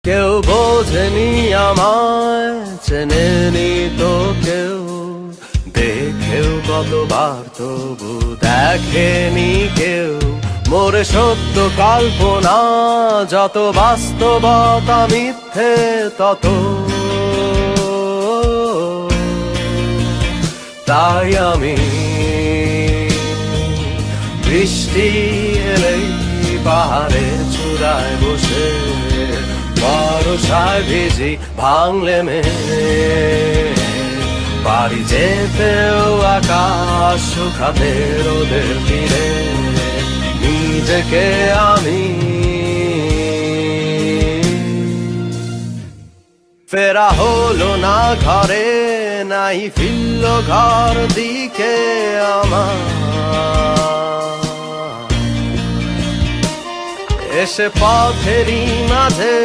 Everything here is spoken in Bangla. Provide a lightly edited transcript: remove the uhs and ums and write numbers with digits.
কেউ বোঝেনি আমায়, চেনেনি তো কেউ, দেখেও কতবার তবু দেখেনি কেউ। মোরে সত্য কল্পনা যত, বাস্তবতা মিথ্যে তত। তাই আমি বৃষ্টি এলেই পাহাড়ের চূড়ায় বসে বর্ষায় ভিজি ভাঙলে পারি যেতেও আকাশ শুকাতে রোদের তীরে। নিজেকে আমি ফেরা হলো না ঘরে, নাই ফিরল ঘর দিকে আমার। এসে পথেরই মাঝে